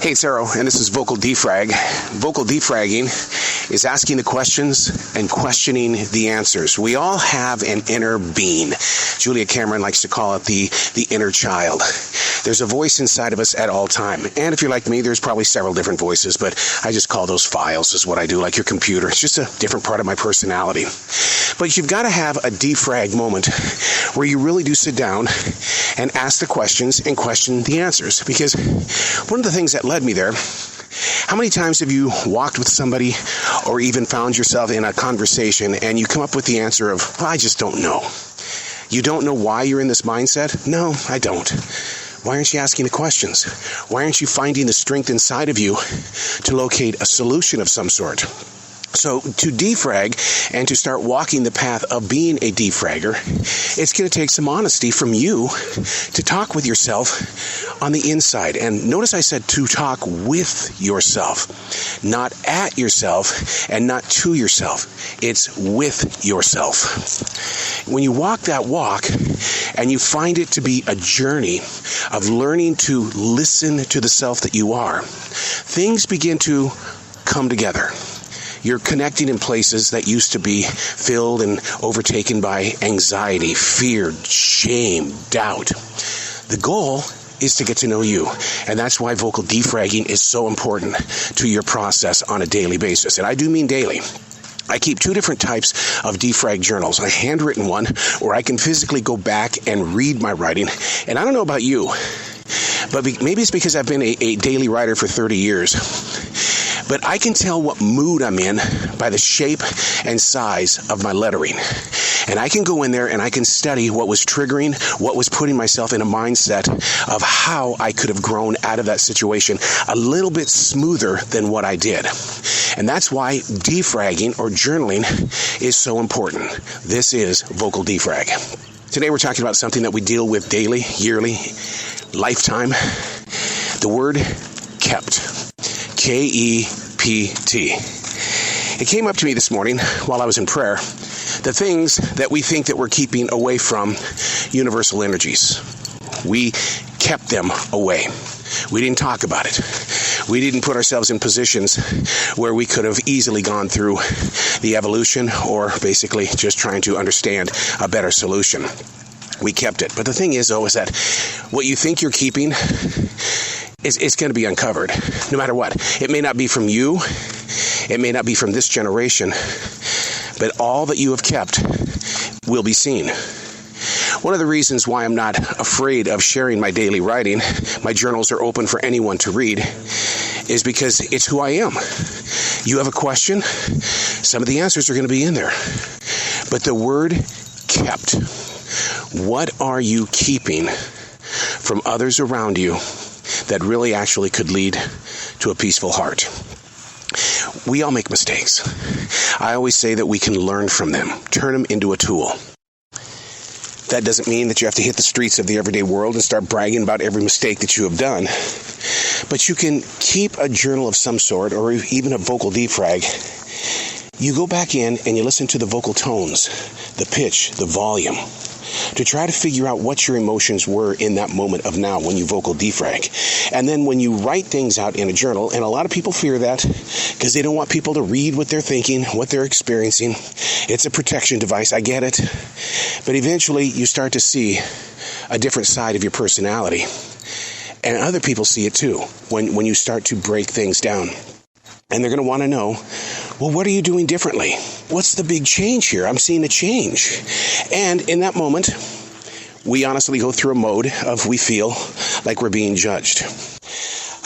Hey, it's Arrow, and this is Vocal Defrag. Vocal defragging is asking the questions and questioning the answers. We all have an inner being. Julia Cameron likes to call it the inner child. There's a voice inside of us at all time. And if you're like me, there's probably several different voices, but I just call those files is what I do, like your computer. It's just a different part of my personality. But you've got to have a defrag moment where you really do sit down and ask the questions and question the answers. Because one of the things that led me there, how many times have you walked with somebody or even found yourself in a conversation and you come up with the answer of, well, I just don't know. You don't know why you're in this mindset? No, I don't. Why aren't you asking the questions? Why aren't you finding the strength inside of you to locate a solution of some sort? So to defrag and to start walking the path of being a defragger, it's going to take some honesty from you to talk with yourself on the inside. And notice I said to talk with yourself, not at yourself and not to yourself. It's with yourself. When you walk that walk and you find it to be a journey of learning to listen to the self that you are, things begin to come together. You're connecting in places that used to be filled and overtaken by anxiety, fear, shame, doubt. The goal is to get to know you. And that's why vocal defragging is so important to your process on a daily basis. And I do mean daily. I keep two different types of defrag journals. A handwritten one where I can physically go back and read my writing. And I don't know about you, but maybe it's because I've been a daily writer for 30 years. But I can tell what mood I'm in by the shape and size of my lettering. And I can go in there and I can study what was triggering, what was putting myself in a mindset of how I could have grown out of that situation a little bit smoother than what I did. And that's why defragging or journaling is so important. This is Vocal Defrag. Today we're talking about something that we deal with daily, yearly, lifetime. The word kept. K-E-P-T. It came up to me this morning while I was in prayer, the things that we think that we're keeping away from universal energies. We kept them away. We didn't talk about it. We didn't put ourselves in positions where we could have easily gone through the evolution or basically just trying to understand a better solution. We kept it. But the thing is, though, is that what you think you're keeping it's going to be uncovered, no matter what. It may not be from you. It may not be from this generation. But all that you have kept will be seen. One of the reasons why I'm not afraid of sharing my daily writing, my journals are open for anyone to read, is because it's who I am. You have a question, some of the answers are going to be in there. But the word kept, what are you keeping from others around you that really actually could lead to a peaceful heart? We all make mistakes. I always say that we can learn from them, turn them into a tool. That doesn't mean that you have to hit the streets of the everyday world and start bragging about every mistake that you have done. But you can keep a journal of some sort, or even a vocal defrag. You go back in and you listen to the vocal tones, the pitch, the volume, to try to figure out what your emotions were in that moment of now when you vocal defrag. And then when you write things out in a journal, and a lot of people fear that because they don't want people to read what they're thinking, what they're experiencing. It's a protection device, I get it. But eventually you start to see a different side of your personality. And other people see it too when you start to break things down. And they're going to want to know, well, what are you doing differently? What's the big change here? I'm seeing a change. And in that moment, we honestly go through a mode of we feel like we're being judged.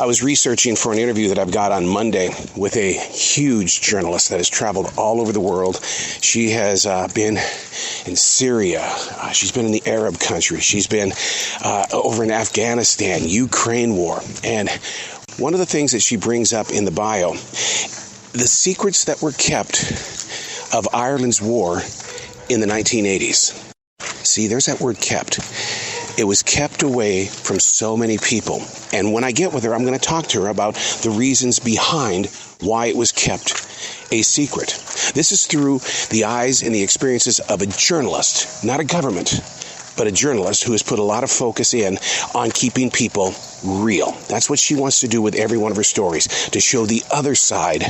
I was researching for an interview that I've got on Monday with a huge journalist that has traveled all over the world. She has been in Syria. She's been in the Arab countries. She's been over in Afghanistan, Ukraine war. And one of the things that she brings up in the bio, the secrets that were kept of Ireland's war in the 1980s. See, there's that word kept. It was kept away from so many people. And when I get with her, I'm going to talk to her about the reasons behind why it was kept a secret. This is through the eyes and the experiences of a journalist, not a government, but a journalist who has put a lot of focus in on keeping people real. That's what she wants to do with every one of her stories, to show the other side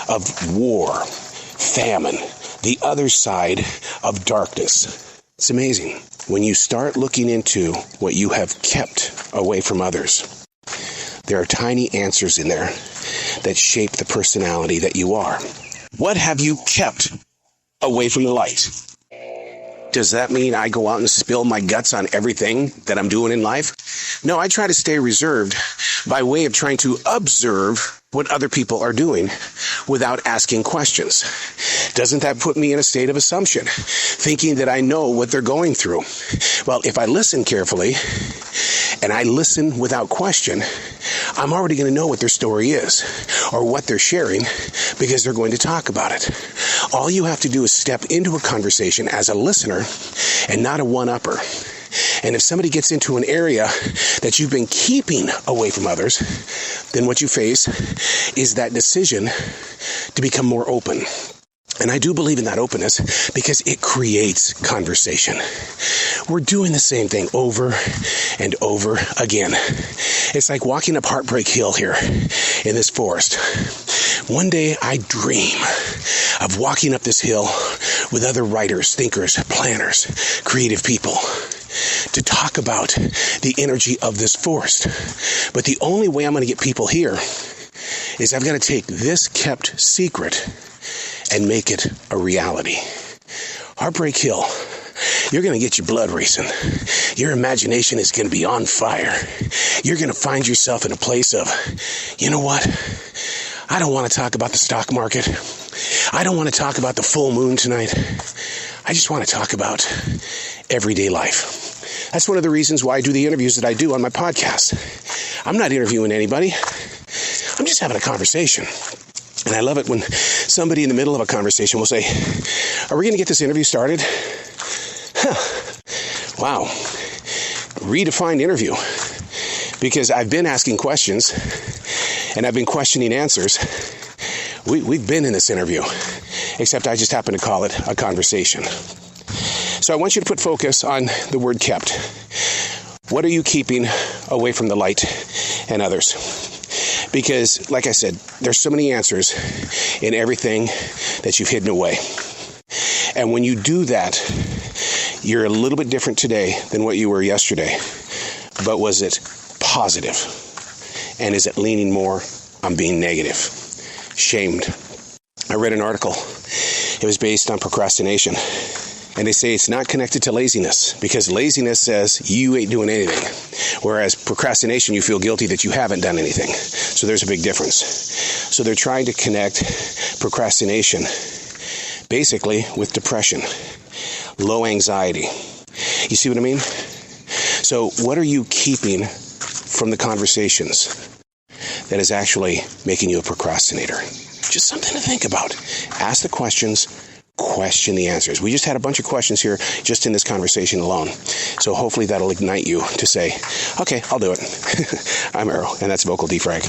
of war, famine, the other side of darkness. It's amazing. When you start looking into what you have kept away from others, there are tiny answers in there that shape the personality that you are. What have you kept away from the light? Does that mean I go out and spill my guts on everything that I'm doing in life? No, I try to stay reserved by way of trying to observe what other people are doing without asking questions. Doesn't that put me in a state of assumption, thinking that I know what they're going through? Well, if I listen carefully and I listen without question, I'm already going to know what their story is or what they're sharing because they're going to talk about it. All you have to do is step into a conversation as a listener and not a one-upper. And if somebody gets into an area that you've been keeping away from others, then what you face is that decision to become more open. And I do believe in that openness because it creates conversation. We're doing the same thing over and over again. It's like walking up Heartbreak Hill here in this forest. One day I dream of walking up this hill with other writers, thinkers, planners, creative people to talk about the energy of this forest. But the only way I'm going to get people here is I've got to take this kept secret and make it a reality. Heartbreak Hill, you're going to get your blood racing. Your imagination is going to be on fire. You're going to find yourself in a place of, you know what? I don't want to talk about the stock market. I don't want to talk about the full moon tonight. I just want to talk about everyday life. That's one of the reasons why I do the interviews that I do on my podcast. I'm not interviewing anybody. I'm just having a conversation. And I love it when somebody in the middle of a conversation will say, "Are we going to get this interview started?" Wow. Redefine interview. Because I've been asking questions and I've been questioning answers. We've been in this interview, except I just happen to call it a conversation. So I want you to put focus on the word kept. What are you keeping away from the light and others? Because, like I said, there's so many answers in everything that you've hidden away. And when you do that, you're a little bit different today than what you were yesterday. But was it positive? And is it leaning more on being negative? Shamed. I read an article. It was based on procrastination. And they say it's not connected to laziness, because laziness says you ain't doing anything. Whereas procrastination, you feel guilty that you haven't done anything. So there's a big difference. So they're trying to connect procrastination basically with depression, low anxiety. You see what I mean? So what are you keeping from the conversations that is actually making you a procrastinator? Just something to think about. Ask the questions. Question the answers. We just had a bunch of questions here just in this conversation alone. So hopefully that'll ignite you to say, okay, I'll do it. I'm Arrow, and that's Vocal D Frag.